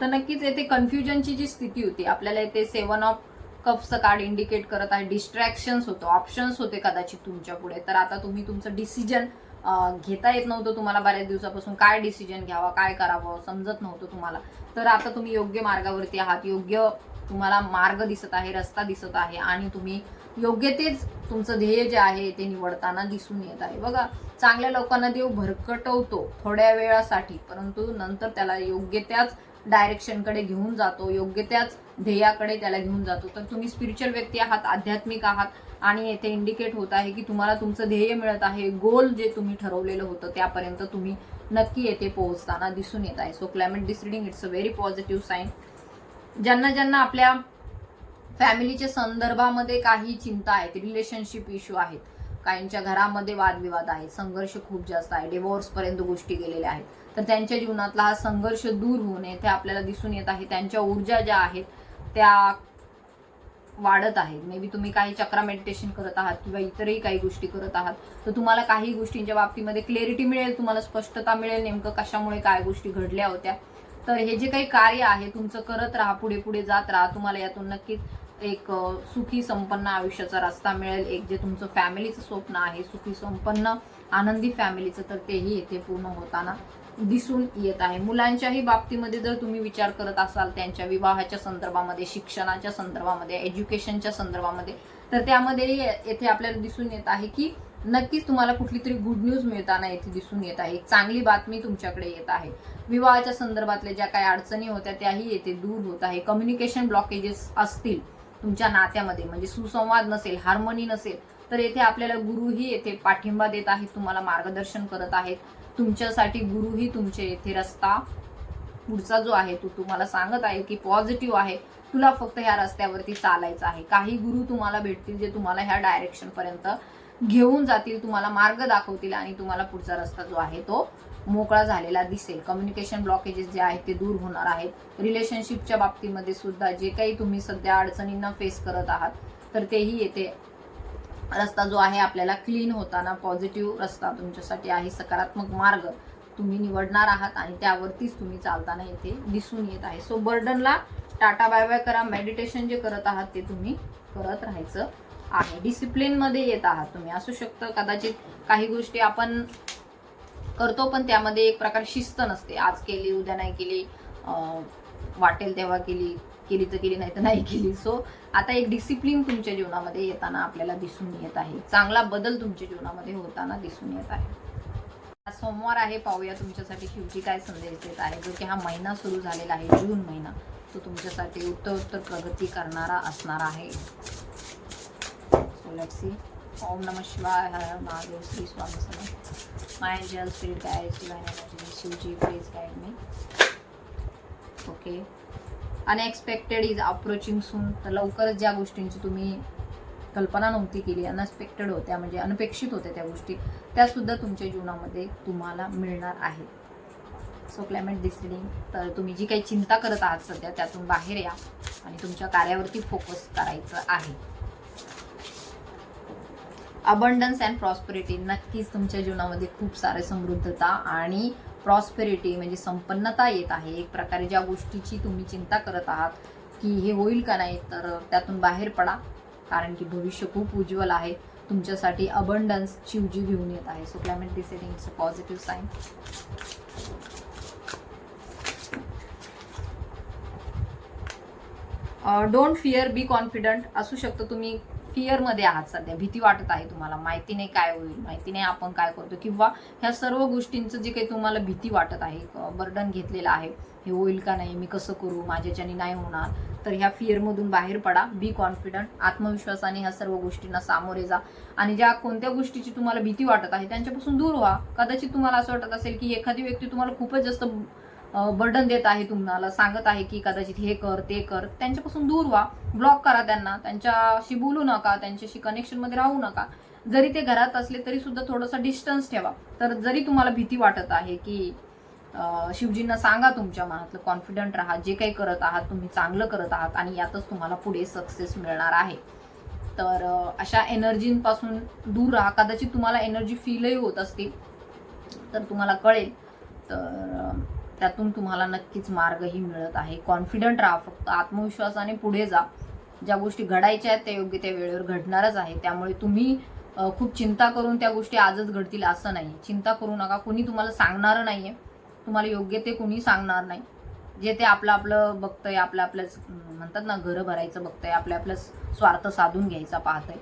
Speaker 1: तर नक्कीच येथे कन्फ्युजनची जी स्थिती होती आपल्याला, येथे 7 ऑफ कप्सचं कार्ड इंडिकेट करत आहे डिस्ट्रॅक्शन्स होतं, ऑप्शन्स होते कदाचित तुमच्या पुढे. तर आता तुम्ही तुमचं डिसिजन घेता येत नव्हतं तुम्हाला बऱ्याच दिवसापासून, काय डिसिजन घ्यावा, काय करावं समजत नव्हतं तुम्हाला. तर आता तुम्ही योग्य मार्गावरती आहात, योग्य तुम्हाला मार्ग दिसत आहे, रस्ता दिसत आहे आणि तुम्ही योग्य तेच तुमचं ध्येय जे आहे ते निवडताना दिसून येत आहे. बघा, चांगल्या लोकांना देव भरकटवतो थोड्या वेळासाठी, परंतु नंतर त्याला योग्य त्याच डायरेक्शनकडे घेऊन जातो, योग्य त्याच ध्येयाकडे त्याला घेऊन जातो. तर तुम्ही स्पिरिच्युअल व्यक्ती आहात, आध्यात्मिक आहात आणि येथे इंडिकेट होत आहे की तुम्हाला तुमचं ध्येय मिळत आहे, गोल जे तुम्ही ठरवलेलं होतं त्यापर्यंत तुम्ही नक्की येथे पोहोचताना दिसून येत आहे. So climate this reading it's a very positive sign. ज्यांना ज्यांना आपल्या फॅमिलीच्या संदर्भामध्ये काही चिंता आहेत, रिलेशनशिप इश्यू आहेत, काहींच्या घरामध्ये वादविवाद आहे, संघर्ष खूप जास्त आहे, डिवोर्स पर्यंत गोष्टी गेलेल्या आहेत, तर त्यांच्या जीवनातला हा संघर्ष दूर होऊन येथे आपल्याला दिसून येत आहे. त्यांच्या ऊर्जा ज्या आहेत त्या वाढत आहेत. मे बी तुम्ही काही चक्रा मेडिटेशन करत आहात किंवा इतरही काही गोष्टी करत आहात, तर तुम्हाला काही गोष्टींच्या बाबतीमध्ये क्लॅरिटी मिळेल, तुम्हाला स्पष्टता मिळेल नेमकं कशामुळे काय गोष्टी घडल्या होत्या. तर हे जे काही कार्य आहे तुमचं करत राहा, पुढे पुढे जात राहा, तुम्हाला यातून नक्कीच एक सुखी संपन्न आयुष्याचा रस्ता मिळेल. एक जे तुमचं फॅमिलीचं स्वप्न आहे, सुखी संपन्न आनंदी फॅमिलीचं, तर तेही येथे पूर्ण होताना दिसून येत आहे. मुलांच्याही बाबतीमध्ये जर तुम्ही विचार करत असाल, त्यांच्या विवाहाच्या संदर्भामध्ये, शिक्षणाच्या संदर्भामध्ये, एज्युकेशनच्या संदर्भामध्ये, तर त्यामध्ये येथे आपल्याला दिसून येत आहे की नक्कीच तुम्हाला कुठली तरी गुड न्यूज मिळताना येथे दिसून येत आहे. एक चांगली बातमी तुमच्याकडे येत आहे. विवाहाच्या संदर्भातल्या ज्या काही अडचणी होत्या त्याही येथे दूर होत आहे. कम्युनिकेशन ब्लॉकेजेस असतील तुमच्या नात्यामध्ये, म्हणजे सुसंवाद नसेल, हार्मनी नसेल, तर येथे आपल्याला गुरुही येथे पाठिंबा देत आहेत, तुम्हाला मार्गदर्शन करत आहेत. तुमच्यासाठी गुरुही तुमचे येथे रस्ता पुढचा जो आहे तो तुम्हाला सांगत आहे की पॉझिटिव्ह आहे, तुला फक्त ह्या रस्त्यावरती चालायचं आहे. काही गुरु तुम्हाला भेटतील जे तुम्हाला ह्या डायरेक्शन पर्यंत घेऊन जातील, तुम्हाला मार्ग दाखवतील आणि तुम्हाला पुढचा रस्ता जो आहे तो मोकळा झालेला दिसेल. कम्युनिकेशन ब्लॉकेजेस जे आहेत ते दूर होणार आहेत. रिलेशनशिपच्या बाबतीमध्ये सुद्धा जे काही तुम्ही सध्या अडचणींना फेस करत आहात, तर तेही येते रस्ता जो आहे आपल्याला क्लीन होताना पॉझिटिव्ह रस्ता तुमच्यासाठी आहे, सकारात्मक मार्ग तुम्ही निवडणार आहात आणि त्यावरतीच तुम्ही चालताना येथे दिसून येत आहे. सो बर्डनला टाटा बाय बाय करा. मेडिटेशन जे करत आहात ते तुम्ही करत राहायचं आहे. डिसिप्लिन मध्ये येत आहात तुम्ही. असू शकतं कदाचित काही गोष्टी आपण करतो पण त्यामध्ये एक प्रकार शिस्त नसते, आज केली उद्या नाही केली, वाटेल तेव्हा केली, केली तर केली, नाही तर नाही केली. सो आता एक डिसिप्लिन तुमच्या जीवनामध्ये येताना आपल्याला दिसून येत आहे. चांगला बदल तुमच्या जीवनामध्ये होताना दिसून येत आहे. सोमवार आहे, पाहूया तुमच्यासाठी शिवजी काय संदेश देत आहे. जो की हा महिना सुरू झालेला आहे, जून महिना, तो तुमच्यासाठी उत्तरोत्तर प्रगती करणारा असणार आहे. So let's see. ओम नमः शिवाय, हर हर Mahadev, Shri Swami Samarth. My angel, spirit guides, divine energy, Shivji please guide me. Okay. Unexpected is approaching soon. तर लवकरच ज्या गोष्टींची तुम्ही कल्पना नव्हती केली, अनएक्सपेक्टेड होत्या, म्हणजे अनपेक्षित होत्या त्या गोष्टी, त्या सुद्धा तुमच्या जीवनामध्ये तुम्हाला मिळणार आहे. So climate this reading. तर तुम्ही जी काही चिंता करत आहात सध्या त्यातून बाहेर या आणि तुमच्या कार्यावरती फोकस करायचं आहे. Abundance and prosperity. नक्कीच तुमच्या जीवनामध्ये खूप सारे समृद्धता आणि प्रॉस्पेरिटी म्हणजे संपन्नता येत आहे. एक प्रकारे ज्या गोष्टीची तुम्ही चिंता करत आहात की हे होईल का नाही, तर त्यातून बाहेर पडा, कारण की भविष्य खूप उज्ज्वल आहे तुमच्यासाठी. अबंडन्स शिवजी घेऊन येत आहे. So climate this reading it's a positive sign. Don't fear, be confident. असू शकतं तुम्ही फिअरमध्ये आहात सध्या, भीती वाटत आहे तुम्हाला, माहिती नाही काय होईल, माहिती नाही आपण काय करतो, किंवा ह्या सर्व गोष्टींचं जे काही तुम्हाला भीती वाटत आहे, बर्डन घेतलेलं आहे, हे होईल का नाही, मी कसं करू, माझ्याच्याने नाही होणार, तर ह्या फिअरमधून बाहेर पडा. बी कॉन्फिडंट. आत्मविश्वासाने ह्या सर्व गोष्टींना सामोरे जा आणि ज्या कोणत्या गोष्टीची तुम्हाला भीती वाटत आहे त्यांच्यापासून दूर व्हा. कदाचित तुम्हाला असं वाटत असेल की एखादी व्यक्ती तुम्हाला खूपच जास्त बर्डन देत आहे, तुम्हाला सांगत आहे की कदाचित हे कर ते कर, त्यांच्यापासून दूर व्हा. ब्लॉक करा त्यांना, त्यांच्याशी बोलू नका, त्यांच्याशी कनेक्शनमध्ये राहू नका. जरी ते घरात असले तरी सुद्धा थोडंसं डिस्टन्स ठेवा. तर जरी तुम्हाला भीती वाटत आहे की शिवजींना सांगा तुमच्या मनातलं, कॉन्फिडंट राहा, जे काही करत आहात तुम्ही चांगलं करत आहात आणि यातच तुम्हाला पुढे सक्सेस मिळणार आहे. तर अशा एनर्जींपासून दूर राहा. कदाचित तुम्हाला एनर्जी फीलही होत असतील तर तुम्हाला कळेल, तर त्यातून तुम्हाला नक्कीच मार्गही मिळत आहे. कॉन्फिडंट राहा, फक्त आत्मविश्वासाने पुढे जा. ज्या गोष्टी घडायच्या आहेत त्या योग्य त्या वेळेवर घडणारच आहे. त्यामुळे तुम्ही खूप चिंता करून त्या गोष्टी आजच घडतील असं नाही. चिंता करू नका, कोणी तुम्हाला सांगणार नाहीये, तुम्हाला योग्य ते कोणी सांगणार नाही. जे ते आपलं आपलं बघतंय, आपल्याच म्हणतात ना घरं भरायचं बघतंय, आपल्या स्वार्थ साधून घ्यायचा पाहतंय,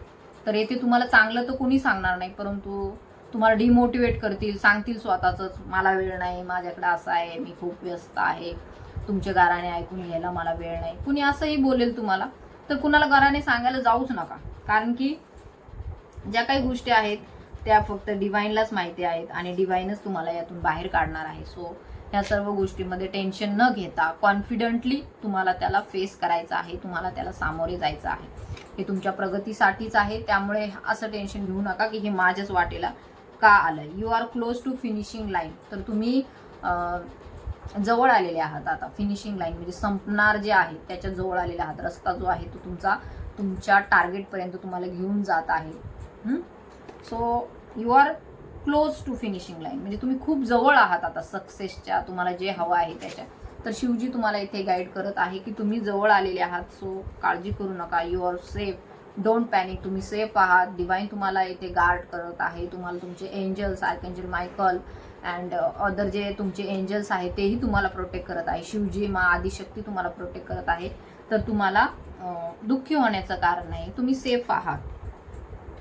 Speaker 1: तर येथे तुम्हाला चांगलं तर कोणी सांगणार नाही, परंतु तुम्हाला डिमोटिवेट करतील, सांगतील स्वतःच मला वेळ नाही, माझ्याकडे असं आहे, मी खूप व्यस्त आहे, तुमच्या गाराने ऐकून घ्यायला मला वेळ नाही, कुणी असंही बोलेल तुम्हाला. तर कुणाला गाराने सांगायला जाऊच नका, कारण की ज्या काही गोष्टी आहेत त्या फक्त डिवाइनलाच माहिती आहेत आणि डिवाइनच तुम्हाला यातून बाहेर काढणार आहे. सो ह्या सर्व गोष्टींमध्ये टेन्शन न घेता कॉन्फिडंटली तुम्हाला त्याला फेस करायचं आहे, तुम्हाला त्याला सामोरे जायचं आहे. हे तुमच्या प्रगतीसाठीच आहे, त्यामुळे असं टेन्शन घेऊ नका की हे माझ्याच वाटेला का आलंय. You are close to finishing line. तर तुम्ही जवळ आलेले आहात आता. फिनिशिंग लाईन म्हणजे संपणार जे आहे त्याच्या जवळ आलेले आहात. रस्ता जो आहे तो तुमच्या टार्गेटपर्यंत तुम्हाला घेऊन जात आहे. So you are close to finishing line म्हणजे तुम्ही खूप जवळ आहात आता सक्सेसच्या, तुम्हाला जे हवं आहे त्याच्या. तर शिवजी तुम्हाला इथे गाईड करत आहे की तुम्ही जवळ आलेले आहात. सो काळजी करू नका, you are safe, don't panic, तुम्ही सेफ आहात. डिवाइन तुम्हाला इथे गार्ड करत आहे. तुम्हाला तुमचे angels, archangel Michael and other जे तुमचे एंजल्स आहेत तेही तुम्हाला प्रोटेक्ट करत आहे. शिवजी मा आदिशक्ती तुम्हाला प्रोटेक्ट करत आहे. तर तुम्हाला दुःखी होण्याचं कारण नाही, तुम्ही सेफ आहात.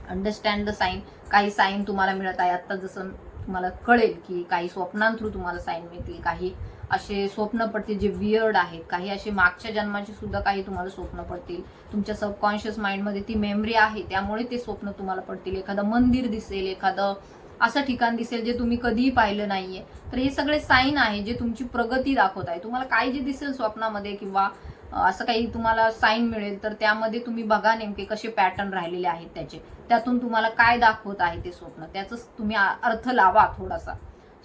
Speaker 1: Understand the sign. काही साईन तुम्हाला मिळत आहे आता, जसं तुम्हाला कळेल की काही स्वप्नांथ्रू तुम्हाला साईन मिळतील, काही असे स्वप्न पडतील जे वियर्ड आहेत, काही असे मागच्या जन्माची सुद्धा काही तुम्हाला स्वप्न पडतील. तुमच्या सबकॉन्शियस माइंडमध्ये ती मेमरी आहे, त्यामुळे ते स्वप्न तुम्हाला पडतील. एखादं मंदिर दिसेल, एखादं असं ठिकाण दिसेल जे तुम्ही कधीही पाहिलं नाहीये. तर हे सगळे साईन आहे जे तुमची प्रगती दाखवत आहे. तुम्हाला काय जे दिसेल स्वप्नामध्ये किंवा असं काही तुम्हाला साईन मिळेल, तर त्यामध्ये तुम्ही बघा नेमके कसे पॅटर्न राहिलेले आहेत त्याचे, त्यातून तुम्हाला काय दाखवत आहे ते स्वप्न, त्याचाच तुम्ही अर्थ लावा थोडासा.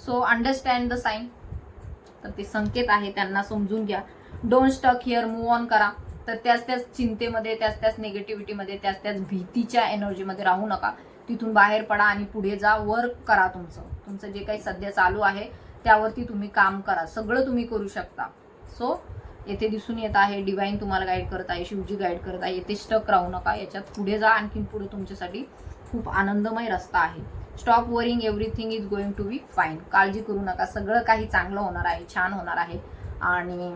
Speaker 1: So understand the sign. तर ते संकेत आहे त्यांना समजून घ्या. Don't stuck here, move on करा. तर त्याच चिंतेमध्ये, त्याच निगेटिव्हिटीमध्ये, त्याच भीतीच्या एनर्जीमध्ये राहू नका. तिथून बाहेर पडा आणि पुढे जा. वर्क करा. तुमचं जे काही सध्या चालू आहे त्यावरती तुम्ही काम करा. सगळं तुम्ही करू शकता. सो येथे दिसून येत आहे डिवाइन तुम्हाला गाईड करत आहे, शिवजी गाईड करत आहे. येथे स्टक राहू नका, याच्यात पुढे जा. आणखीन पुढे तुमच्यासाठी खूप आनंदमय रस्ता आहे. Stop worrying, everything is going to be fine. काळजी करू नका, सगळं काही चांगलं होणार आहे, छान होणार आहे आणि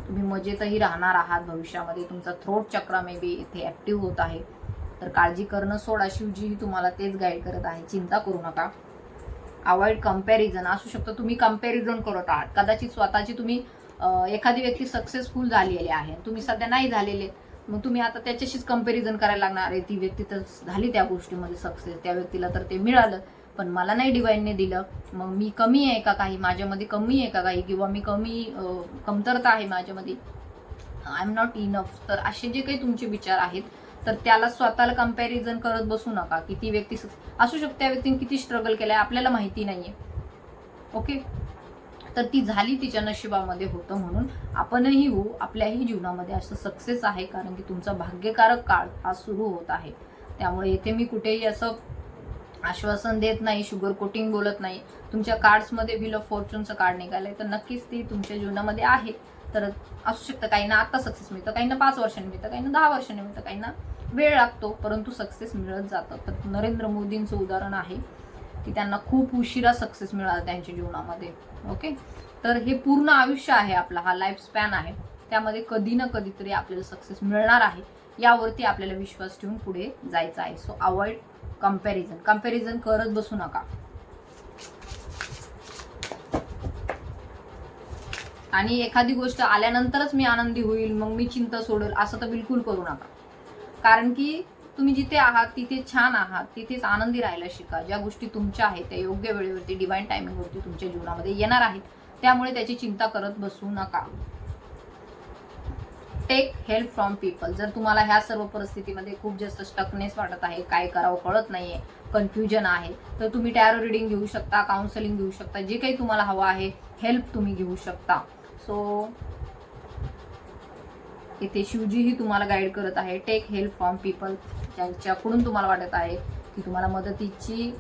Speaker 1: तुम्ही मजेतही राहणार आहात भविष्यामध्ये. तुमचा थ्रोट चक्र मे बी इथे ऍक्टिव्ह होत आहे. तर काळजी करणं सोडा, शिवजी तुम्हाला तेच गाईड करत आहे. चिंता करू नका. Avoid comparison. असू शकतं तुम्ही कंपॅरिझन करत आहात, कदाचित स्वतःची तुम्ही एखादी व्यक्ती सक्सेसफुल झालेली आहे, तुम्ही सध्या नाही झालेले, मग तुम्ही आता त्याच्याशीच कंपॅरिझन करायला लागणार आहे. ती व्यक्ती तर झाली त्या गोष्टीमध्ये सक्सेस, त्या व्यक्तीला तर ते मिळालं, पण मला नाही डिवाइनने दिलं, मग मी कमी आहे का काही, माझ्यामध्ये कमी आहे का काही, किंवा मी कमतरता आहे माझ्यामध्ये, आय एम नॉट इनफ. तर असे जे काही तुमचे विचार आहेत तर त्याला स्वतःला कंपॅरिझन करत बसू नका की ती व्यक्ती असू शकते, त्या व्यक्तीने किती स्ट्रगल केलाय आपल्याला माहिती नाहीये. ओके, तर ती झाली, तिच्या नशिबामध्ये होतं, म्हणून आपणही होऊ. आपल्याही जीवनामध्ये असं सक्सेस आहे, कारण की तुमचा भाग्यकारक काळ हा सुरू होत आहे. त्यामुळे इथे मी कुठेही असं आश्वासन देत नाही, शुगर कोटिंग बोलत नाही. तुमच्या कार्ड्समध्ये व्हील ऑफ फॉर्च्यूनचं कार्ड निघालंय, तर नक्कीच ती तुमच्या जीवनामध्ये आहे. तर असू शकतं काहींना आता सक्सेस मिळतं, काहींना 5 वर्षांनी मिळतं, काहींना 10 वर्षांनी मिळतं, काहींना वेळ लागतो, परंतु सक्सेस मिळत जातं. तर नरेंद्र मोदींचं उदाहरण आहे की त्यांना खूप उशिरा सक्सेस मिळाला त्यांच्या जीवनामध्ये. ओके, तर हे पूर्ण आयुष्य आहे आपला, हा लाईफ स्पॅन आहे, त्यामध्ये कधी ना कधीतरी आपल्याला सक्सेस मिळणार आहे. यावरती आपल्याला विश्वास ठेवून पुढे जायचं आहे. सो अवॉइड कंपॅरिझन करत बसू नका. आणि एखादी गोष्ट आल्यानंतरच मी आनंदी होईल, मग मी चिंता सोडेल, असं तर बिलकुल करू नका. कारण की तुम्ही जिथे आहात तिथे छान आहात, तिथेच आनंदी राहायला शिका. ज्या गोष्टी तुमच्या आहेत त्या योग्य वेळेवरती, डिवाइन टायमिंगवरती तुमच्या जीवनामध्ये येणार आहेत, त्यामुळे त्याची चिंता करत बसू नका. Take help from people. जर तुम्हाला ह्या सर्व परिस्थितीमध्ये खूप जास्त स्टकनेस वाटत आहे, काय करावं कळत नाहीये, कन्फ्युजन आहे, तर तुम्ही टॅरो रिडिंग घेऊ शकता, काउन्सिलिंग घेऊ शकता, जे काही तुम्हाला हवं आहे हेल्प तुम्ही घेऊ शकता. सो इथे शिवजीही तुम्हाला गाईड करत आहे. Take help from people. ज्यांच्याकडून तुम्हाला वाटत आहे की तुम्हाला मदतीची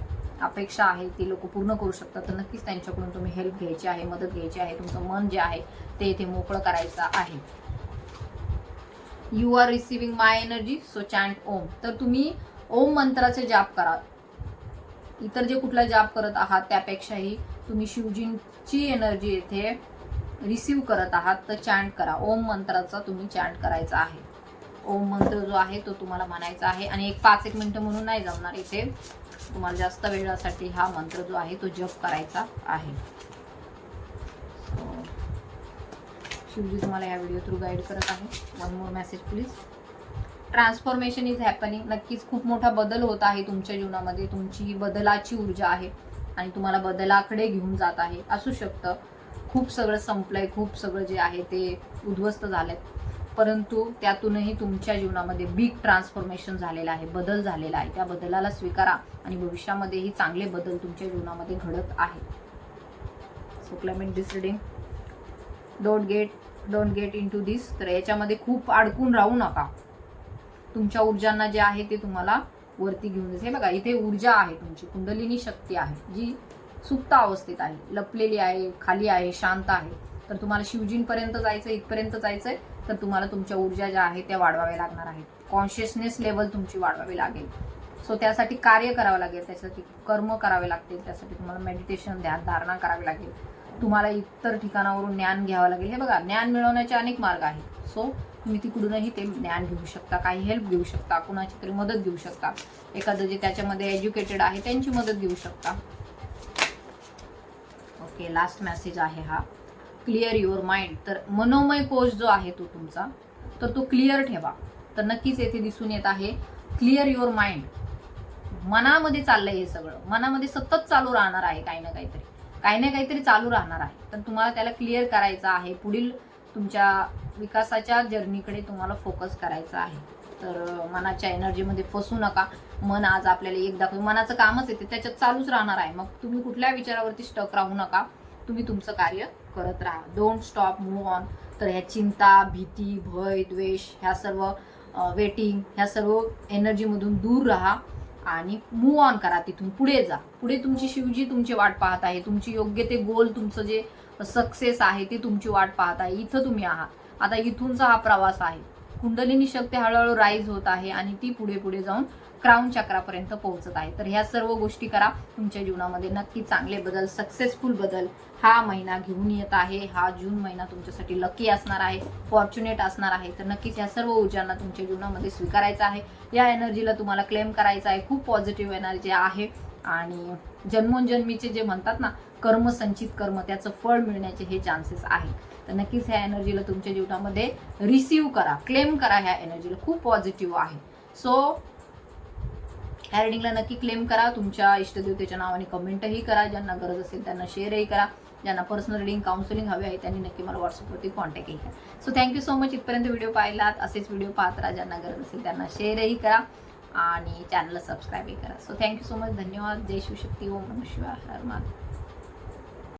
Speaker 1: अपेक्षा आहे ती लोक पूर्ण करू शकतात, तर नक्कीच त्यांच्याकडून तुम्ही हेल्प घ्यायची आहे, मदत घ्यायची आहे. तुमचं मन जे आहे ते इथे मोकळं करायचं आहे. You are receiving my energy so chant Om. तर तुम्ही ओम मंत्राचे जाप करा. इतर जे कुठला जाप करत आहात त्यापेक्षाही तुम्ही शिवजींची एनर्जी येथे रिसीव्ह करत आहात, तर चॅन्ट करा. ओम मंत्राचा तुम्ही चॅन्ट करायचा आहे. ओम मंत्र जो आहे तो तुम्हाला म्हणायचा आहे आणि 5-1 मिनिटं म्हणून नाही जमणार. इथे तुम्हाला जास्त वेळासाठी हा मंत्र जो आहे तो जप करायचा आहे. शिवजी तुम्हाला या व्हिडिओ थ्रू गाईड करत आहे. One more message please. Transformation is happening. नक्कीच खूप मोठा बदल होत आहे तुमच्या जीवनामध्ये. तुमची बदलाची ऊर्जा आहे आणि तुम्हाला बदलाकडे घेऊन जात आहे. असू शकतं खूप सगळं संपलंय, खूप सगळं जे आहे ते उद्ध्वस्त झालंय, परंतु त्यातूनही तुमच्या जीवनामध्ये बिग ट्रान्सफॉर्मेशन झालेलं आहे, बदल झालेला आहे. त्या बदलाला स्वीकारा आणि भविष्यामध्येही चांगले बदल तुमच्या जीवनामध्ये घडत आहे. So climate this reading. Don't get into this. तर याच्यामध्ये खूप अडकून राहू नका. तुमच्या ऊर्जांना जे आहे ते तुम्हाला वरती घेऊन जायचं. हे बघा, इथे ऊर्जा आहे, तुमची कुंडलिनी शक्ती आहे जी सुप्त अवस्थेत आहे, लपलेली आहे, खाली आहे, शांत आहे. तर तुम्हाला शिवजींपर्यंत जायचं, इथपर्यंत जायचंय, तर तुम्हाला तुमच्या ऊर्जा ज्या आहेत त्या वाढवाव्या लागणार आहेत. कॉन्शियसनेस लेवल तुमची वाढवावी लागेल. सो त्यासाठी कार्य करावं लागेल, त्यासाठी कर्म करावे लागतील, त्यासाठी तुम्हाला मेडिटेशन, ध्यान धारणा करावी लागेल. तुम्हाला इतर ठिकाणावरून ज्ञान घ्यावं लागेल. हे बघा, ज्ञान मिळवण्याचे अनेक मार्ग आहेत. सो तुम्ही तिकडूनही ते ज्ञान घेऊ शकता, काही हेल्प घेऊ शकता, कुणाची तरी मदत घेऊ शकता, एखादं जे त्याच्यामध्ये एज्युकेटेड आहे त्यांची मदत घेऊ शकता. ओके, लास्ट मेसेज आहे हा. Clear your mind. तर मनोमय कोश जो आहे तो तुमचा, तर तो क्लिअर ठेवा. तर नक्कीच येथे दिसून येत आहे क्लिअर युअर माइंड. मनामध्ये चाललंय हे सगळं, मनामध्ये सतत चालू राहणार आहे, काही ना काहीतरी चालू राहणार आहे. तर तुम्हाला त्याला क्लिअर करायचं आहे. पुढील तुमच्या विकासाच्या जर्नीकडे तुम्हाला फोकस करायचा आहे. तर मनाच्या एनर्जीमध्ये फसू नका. मन आज आपल्याला एक दाखवून, मनाचं कामच येते, त्याच्यात चालूच राहणार आहे. मग तुम्ही कुठल्या विचारावरती स्टक राहू नका, तुम्ही तुमचं कार्य करत राहा. Don't stop, move on. तर ह्या चिंता, भीती, भय, द्वेष, ह्या सर्व वेटिंग, ह्या सर्व एनर्जीमधून दूर राहा आणि मूव्ह ऑन करा. तिथून पुढे जा. पुढे तुमची शिवजी तुमची वाट पाहत आहे. तुमची योग्य ते गोल, तुमचं जे सक्सेस आहे ते तुमची वाट पाहत आहे. इथं तुम्ही आहात. आता इथूनचा हा प्रवास आहे. कुंडलिनी शक्ती हळूहळू राईज होत आहे आणि ती पुढे पुढे जाऊन क्राऊन चक्रापर्यंत पोहोचत आहे. तर ह्या सर्व गोष्टी करा. तुमच्या जीवनामध्ये नक्की चांगले बदल, सक्सेसफुल बदल हा महिना घेऊन येत आहे. हा जून महिना तुमच्यासाठी लकी असणार आहे, फॉर्च्युनेट असणार आहे. तर नक्कीच ह्या सर्व ऊर्जांना तुमच्या जीवनामध्ये स्वीकारायचं आहे. या एनर्जीला तुम्हाला क्लेम करायचं आहे. खूप पॉझिटिव्ह एनर्जी आहे आणि जन्मोजन्मीचे जे म्हणतात ना, कर्म संचित कर्म, त्याचं फळ मिळण्याचे हे चान्सेस आहेत. तर नक्कीच ह्या एनर्जीला तुमच्या जीवनामध्ये रिसीव्ह करा, क्लेम करा. ह्या एनर्जीला खूप पॉझिटिव्ह आहे. सो ह्या रिडिंगला नक्की क्लेम करा. तुमच्या इष्टदेवतेच्या नावाने कमेंटही करा. ज्यांना गरज असेल त्यांना शेअरही करा. ज्यांना पर्सनल रिडिंग, काउन्सिलिंग हवे आहे त्यांनी नक्की मला व्हॉट्सअपवरती कॉन्टॅक्टही करा. So thank you so much. इथपर्यंत व्हिडिओ पाहिलात. असेच व्हिडिओ पाहत राहा. ज्यांना गरज असेल त्यांना शेअरही करा आणि चॅनलला सबस्क्राईबही करा. So thank you so much. धन्यवाद. जय शिवशक्ती. ओम नमः शिवाय. हर हर महादेव.